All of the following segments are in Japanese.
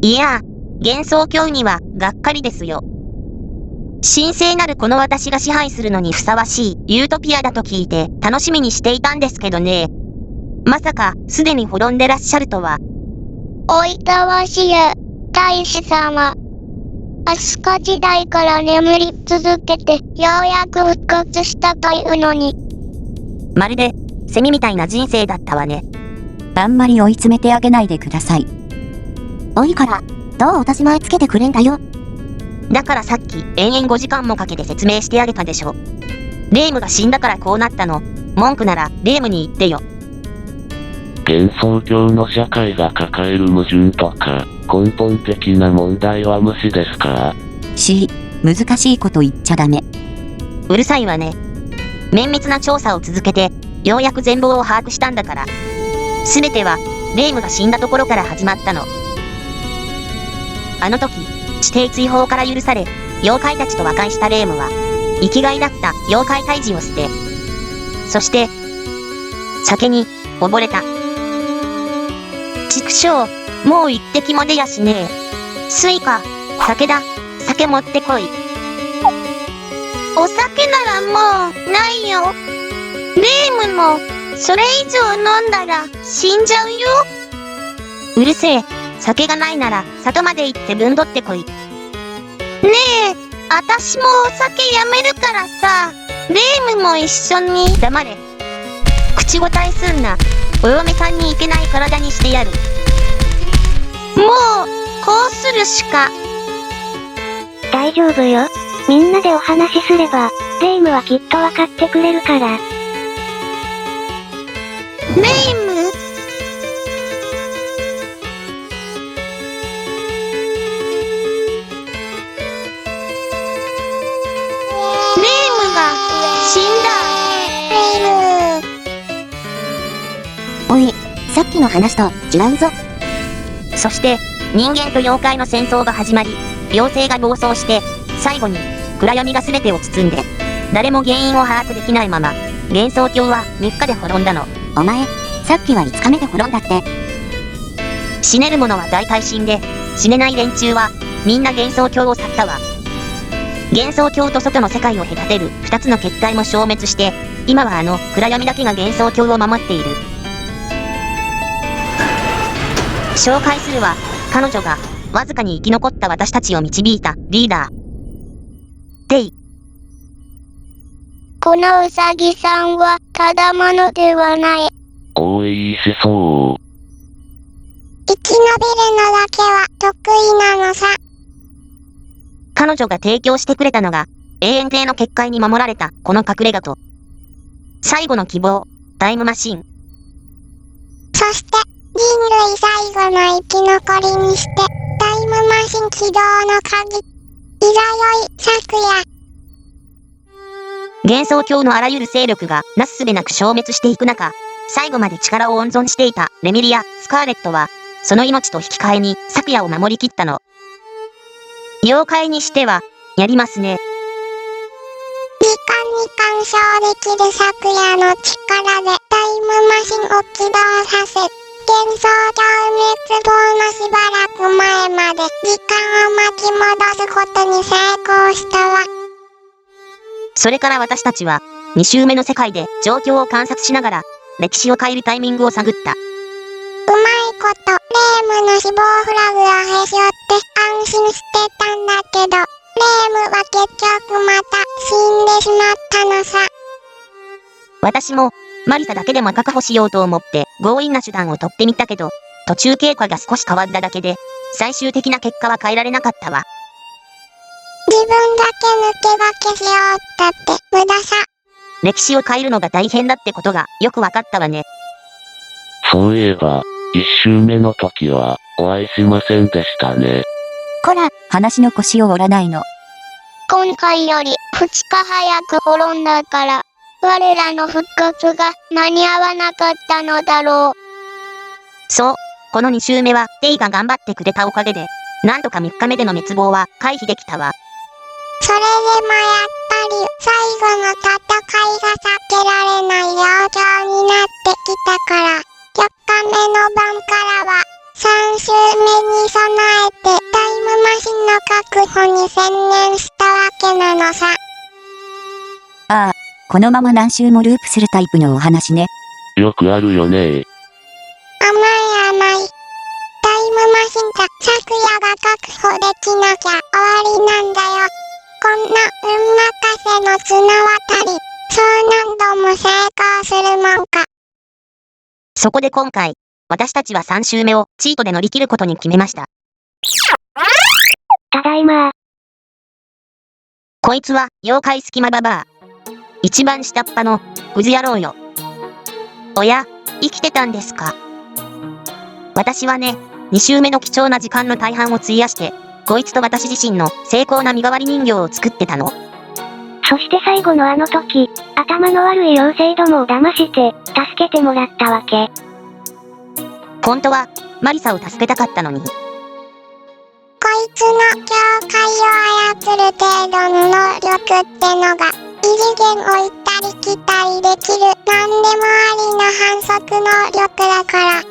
いや、幻想郷にはがっかりですよ。神聖なるこの私が支配するのにふさわしいユートピアだと聞いて楽しみにしていたんですけどね。まさかすでに滅んでらっしゃるとは。おいたわしや、大師様。飛鳥時代から眠り続けてようやく復活したというのに。まるでセミみたいな人生だったわね。あんまり追い詰めてあげないでください。おいから、どうおたしまえつけてくれんだよ。だからさっき延々5時間もかけて説明してあげたでしょ。レイムが死んだからこうなったの。文句ならレイムに言ってよ。幻想郷の社会が抱える矛盾とか、根本的な問題は無視ですか？難しいこと言っちゃダメ。うるさいわね。綿密な調査を続けて、ようやく全貌を把握したんだから。すべては、レイムが死んだところから始まったの。あの時、地底追放から許され、妖怪たちと和解したレイムは、生きがいだった妖怪退治を捨て、そして、酒に溺れた。畜生、もう一滴も出やしねえ。スイカ、酒だ、酒持ってこい。お酒ならもう、ないよ。レイムも、それ以上飲んだら、死んじゃうよ。うるせえ、酒がないなら、里まで行って分取ってこい。ねえ、あたしもお酒やめるからさ、レイムも一緒に。黙れ。口答えすんな。お嫁さんにいけない体にしてやる。もう、こうするしか。大丈夫よ。みんなでお話しすれば、レイムはきっとわかってくれるから。レイム？死んだ。レイム。おい、さっきの話と違うぞ。そして人間と妖怪の戦争が始まり、妖精が暴走して、最後に暗闇が全てを包んで、誰も原因を把握できないまま、幻想郷は3日で滅んだの。お前、さっきは5日目で滅んだって。死ねる者は大体死んで、死ねない連中はみんな幻想郷を去ったわ。幻想郷と外の世界を隔てる2つの結界も消滅して、今はあの暗闇だけが幻想郷を守っている。紹介するは、彼女がわずかに生き残った私たちを導いたリーダー。テイ。このウサギさんはただものではない。応援しそう。生き延びるのだけは得意なのさ。彼女が提供してくれたのが、永遠帝の結界に守られたこの隠れ家と、最後の希望、タイムマシン。そして、人類最後の生き残りにして、タイムマシン起動の鍵。いざよい、昨夜。幻想郷のあらゆる勢力がなすすべなく消滅していく中、最後まで力を温存していたレミリア・スカーレットは、その命と引き換えに昨夜を守りきったの。妖怪にしては、やりますね。時間に干渉できる昨夜の力でタイムマシンを起動させ、幻想郷滅亡のしばらく前まで時間を巻き戻すことに成功したわ。それから私たちは、2周目の世界で状況を観察しながら、歴史を変えるタイミングを探った。うまいこと、レイムの死亡フラグをへし折って安心してたんだけど、レイムは結局また死んでしまったのさ。私も、マリサだけでも確保しようと思って強引な手段を取ってみたけど、途中経過が少し変わっただけで、最終的な結果は変えられなかったわ。自分だけ抜け駆けしようったって無駄さ。歴史を変えるのが大変だってことがよくわかったわね。そういえば、1周目の時はお会いしませんでしたね。こら、話の腰を折らないの。今回より2日早く滅んだから、我らの復活が間に合わなかったのだろう。そう、この2周目はテイが頑張ってくれたおかげで、なんとか3日目での滅亡は回避できたわ。それでもやっぱり最後の戦いが避けられない状況になってきたから、4日目の晩からは3週目に備えてタイムマシンの確保に専念したわけなのさ。ああ、このまま何周もループするタイプのお話ね。よくあるよね。甘い甘い。タイムマシンが昨夜が確保できなきゃ終わりなんだよ。こんな運任せの綱渡り、そう何度も成功するもんか。そこで今回、私たちは3周目をチートで乗り切ることに決めました。ただいま。こいつは妖怪隙間ババア。一番下っ端のクズ野郎よ。おや、生きてたんですか。私はね、2周目の貴重な時間の大半を費やして、こいつと私自身の精巧な身代わり人形を作ってたの。そして最後のあの時、頭の悪い妖精どもを騙して、助けてもらったわけ。本当は、マリサを助けたかったのに。こいつの境界を操る程度の能力ってのが、異次元を行ったり来たりできる何でもありな反則能力だから。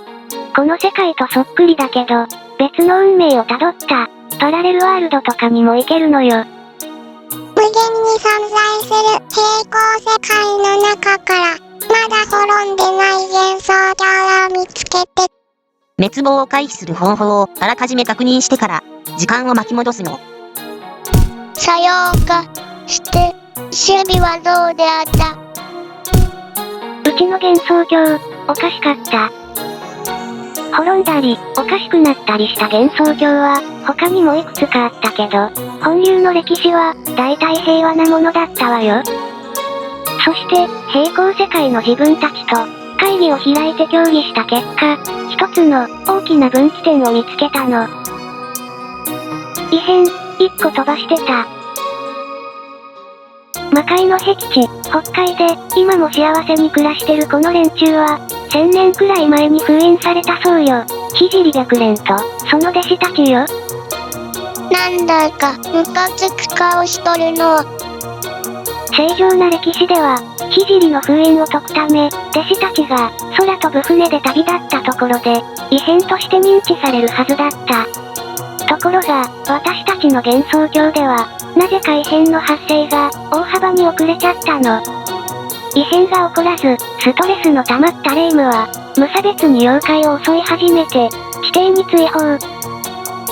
この世界とそっくりだけど、別の運命をたどった、パラレルワールドとかにも行けるのよ。無限に存在する平行世界の中から、まだ滅んでない幻想郷を見つけて、滅亡を回避する方法をあらかじめ確認してから、時間を巻き戻すの。さようかして、守備はどうであった？うちの幻想郷、おかしかった。滅んだり、おかしくなったりした幻想郷は、他にもいくつかあったけど、本流の歴史は、大体平和なものだったわよ。そして、平行世界の自分たちと、会議を開いて協議した結果、一つの大きな分岐点を見つけたの。異変、一個飛ばしてた。魔界の僻地、北海で、今も幸せに暮らしてるこの連中は、1000年くらい前に封印されたそうよ。聖白蓮と、その弟子たちよ。なんだか、ムカつく顔しとるの。正常な歴史では、聖の封印を解くため、弟子たちが、空飛ぶ船で旅立ったところで、異変として認知されるはずだった。ところが、私たちの幻想郷では、なぜか異変の発生が、大幅に遅れちゃったの。異変が起こらず、ストレスの溜まった霊夢は、無差別に妖怪を襲い始めて、地底に追放。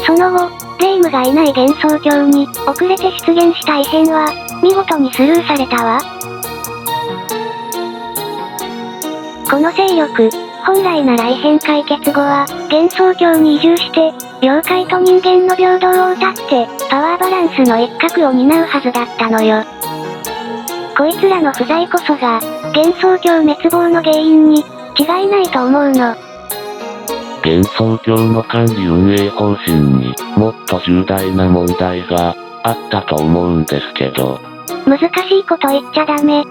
その後、霊夢がいない幻想郷に、遅れて出現した異変は、見事にスルーされたわ。この勢力、本来なら異変解決後は、幻想郷に移住して、妖怪と人間の平等を謳って、パワーバランスの一角を担うはずだったのよ。こいつらの不在こそが、幻想郷滅亡の原因に、違いないと思うの。幻想郷の管理運営方針にもっと重大な問題があったと思うんですけど。難しいこと言っちゃダメ。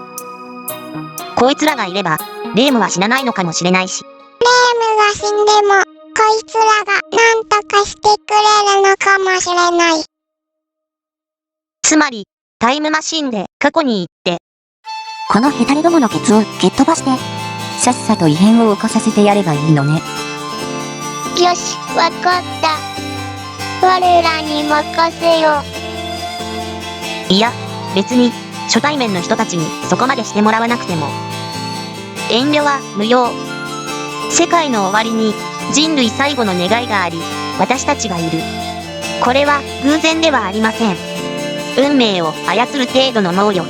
こいつらがいれば、霊夢は死なないのかもしれないし。霊夢が死んでも、こいつらが何とかしてくれるのかもしれない。つまり、タイムマシンで過去に行って、このヘタレどものケツを蹴っ飛ばして、さっさと異変を起こさせてやればいいのね。よし、わかった。我らに任せよ。いや、別に、初対面の人たちにそこまでしてもらわなくても。遠慮は無用。世界の終わりに人類最後の願いがあり、私たちがいる。これは偶然ではありません。運命を操る程度の能力。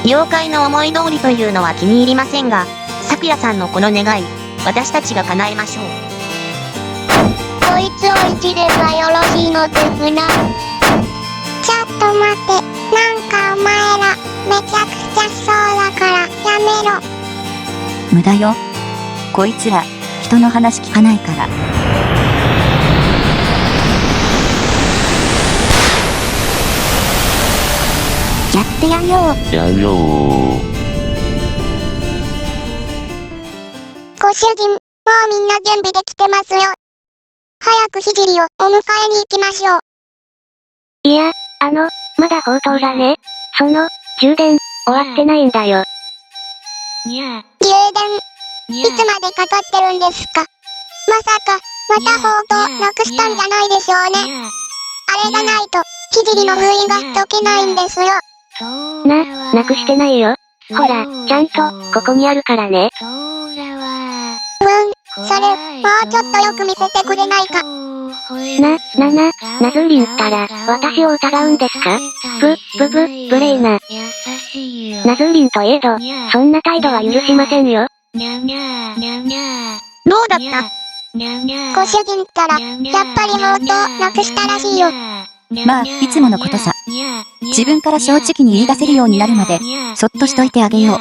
妖怪の思い通りというのは気に入りませんが、咲夜さんのこの願い、私たちが叶えましょう。こいつを一ればよろしいのですな。ちょっと待って、なんかお前ら、めちゃくちゃそうだからやめろ。無駄よ。こいつら、人の話聞かないから。やってやんよう。やんよー。ご主人、もうみんな準備できてますよ。早く聖をお迎えに行きましょう。いや、まだ強盗だね。その、充電、終わってないんだよ。充電、いつまでかかってるんですか？まさか、また報道なくしたんじゃないでしょうね。あれがないと、聖の封印が解けないんですよ。なくしてないよ。ほら、ちゃんと、ここにあるからね。それ、もうちょっとよく見せてくれないか。ナズーリンったら、私を疑うんですか？ブレイナ。ナズーリンといえど、そんな態度は許しませんよ。どうだった？ご主人ったら、やっぱり宝刀なくしたらしいよ。まあ、いつものことさ。自分から正直に言い出せるようになるまで、そっとしといてあげよう。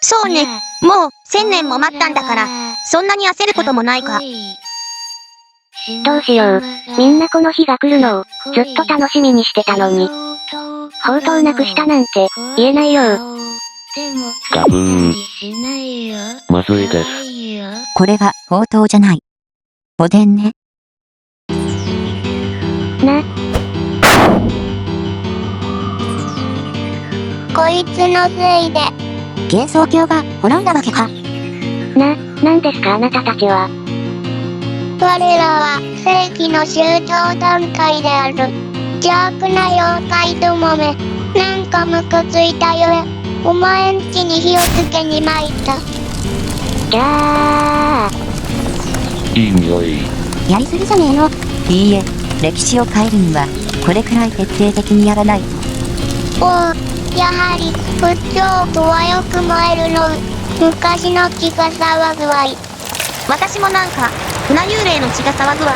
そうね。もう、1000年も待ったんだから、そんなに焦ることもないか。どうしよう。みんなこの日が来るのを、ずっと楽しみにしてたのに。宝刀なくしたなんて、言えないよ。ガブーン。まずいです。これが宝刀じゃない。おでんね。こいつのせいで。幻想郷が滅んだわけか。なんですかあなたたちは。我らは正義の宗教団体である。邪悪な妖怪どもめ。なんかムカついたゆえ、お前んちに火をつけに参った。じゃあ。いい匂い。やりすぎじゃねえの。いいえ、歴史を変えるには、これくらい徹底的にやらないと。おお、やはり、仏教とはよく燃えるの。昔の気が騒ぐわい。私もなんか、船幽霊の血が騒ぐわ。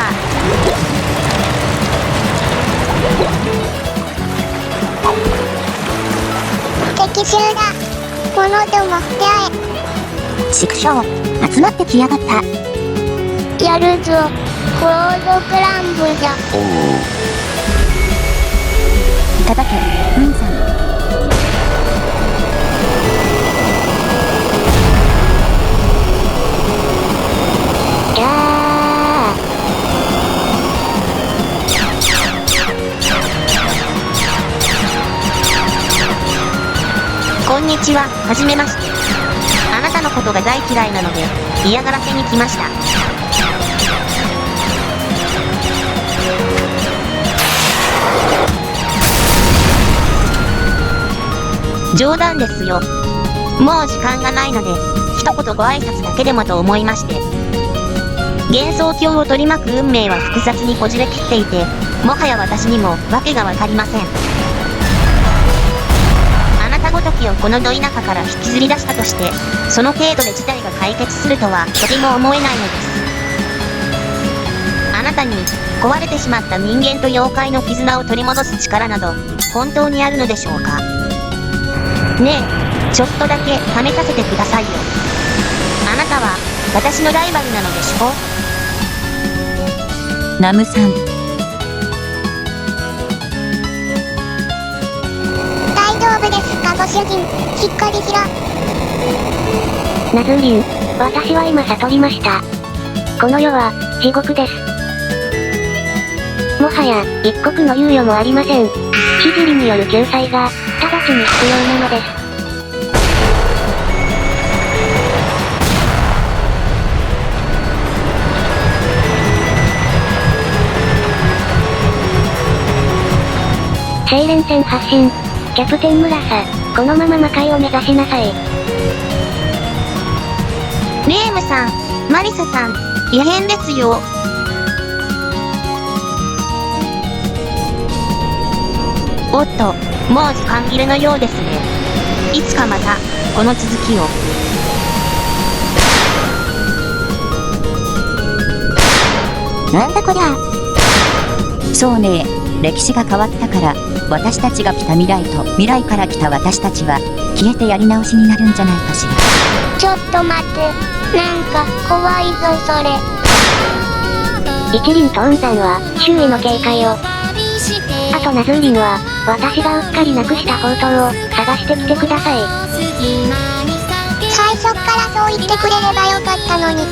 敵襲だ。者ども出会畜生、集まってきやがった。え。やるぞ。ゴールドクランブじゃ。おう。叩け、うんさん。じゃあ。こんにちは、はじめまして。あなたのことが大嫌いなので、嫌がらせに来ました。冗談ですよ。もう時間がないので、一言ご挨拶だけでもと思いまして。幻想郷を取り巻く運命は複雑にこじれきっていて、もはや私にも訳がわかりません。あなたごときをこのど田舎から引きずり出したとして、その程度で事態が解決するとはとても思えないのです。あなたに、壊れてしまった人間と妖怪の絆を取り戻す力など、本当にあるのでしょうか。ねえ、ちょっとだけ試させてくださいよ。あなたは、私のライバルなのでしょ？ナムさん。大丈夫ですかご主人。しっかりしろ。ナズーリン、私は今悟りました。この世は、地獄です。もはや、一刻の猶予もありません。聖による救済が、直ちに必要なのです。精錬戦発進。キャプテン村さ、このまま魔界を目指しなさい。レームさん、マリサさん、異変ですよ。おっと、もう時間切れのようですね。いつかまた、この続きを。なんだこりゃ。そうね、歴史が変わったから、私たちが来た未来と未来から来た私たちは、消えてやり直しになるんじゃないかしら。ちょっと待って。なんか、怖いぞそれ。一輪と雲山は、周囲の警戒を。あとナズーリンは、私がうっかりなくした宝刀を、探してきてください。最初からそう言ってくれればよかったのに。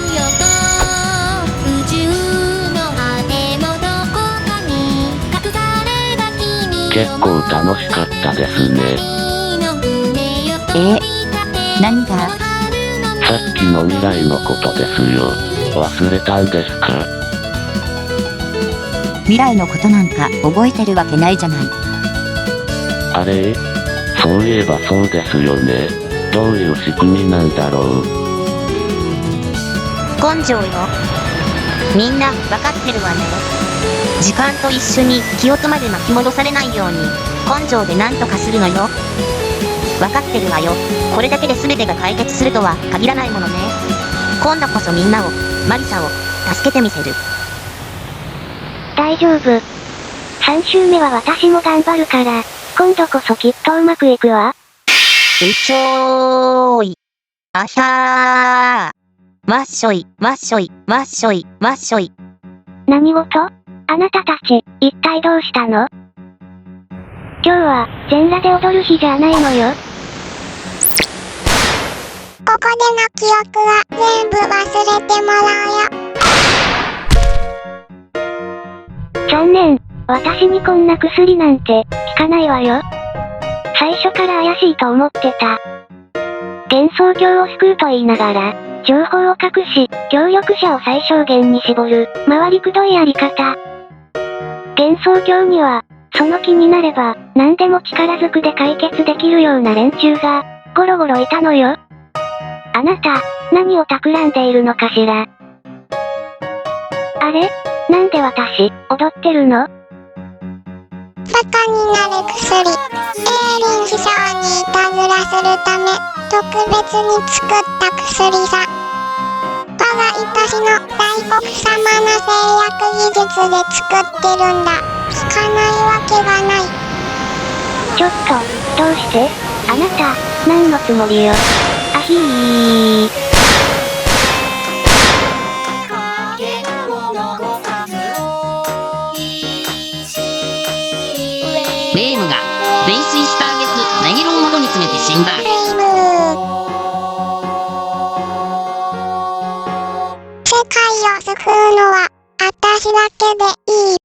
結構楽しかったですね。何が？さっきの未来のことですよ。忘れたんですか？未来のことなんか覚えてるわけないじゃない。あれ？そういえばそうですよね。どういう仕組みなんだろう。根性よ。みんなわかってるわね。時間と一緒に記憶まで巻き戻されないように根性で何とかするのよ。わかってるわよ。これだけで全てが解決するとは限らないものね。今度こそみんなを、マリサを、助けてみせる。大丈夫。3周目は私も頑張るから、今度こそきっとうまくいくわ。うちょーい。あひゃー。わっしょい、わっしょい、わっしょい、わっしょい。何事？あなたたち、一体どうしたの？今日は、全裸で踊る日じゃないのよ。ここでの記憶は全部忘れてもらうよ。残念。私にこんな薬なんて、効かないわよ。最初から怪しいと思ってた。幻想郷を救うと言いながら、情報を隠し、協力者を最小限に絞る、回りくどいやり方。幻想郷には、その気になれば、何でも力ずくで解決できるような連中が、ゴロゴロいたのよ。あなた、何を企んでいるのかしら。あれ？なんで私、踊ってるの？バカになる薬。エーリン師匠にいたずらするため、特別に作った薬さ。我が愛しの大国様の製薬技術で作ってるんだ。効かないわけがない。ちょっと、どうして？あなた、何のつもりよ。あひー。レイムが泥酔した挙句ナイロン窓に詰めて死んだ。レイム世界を救うのは、私だけでいい。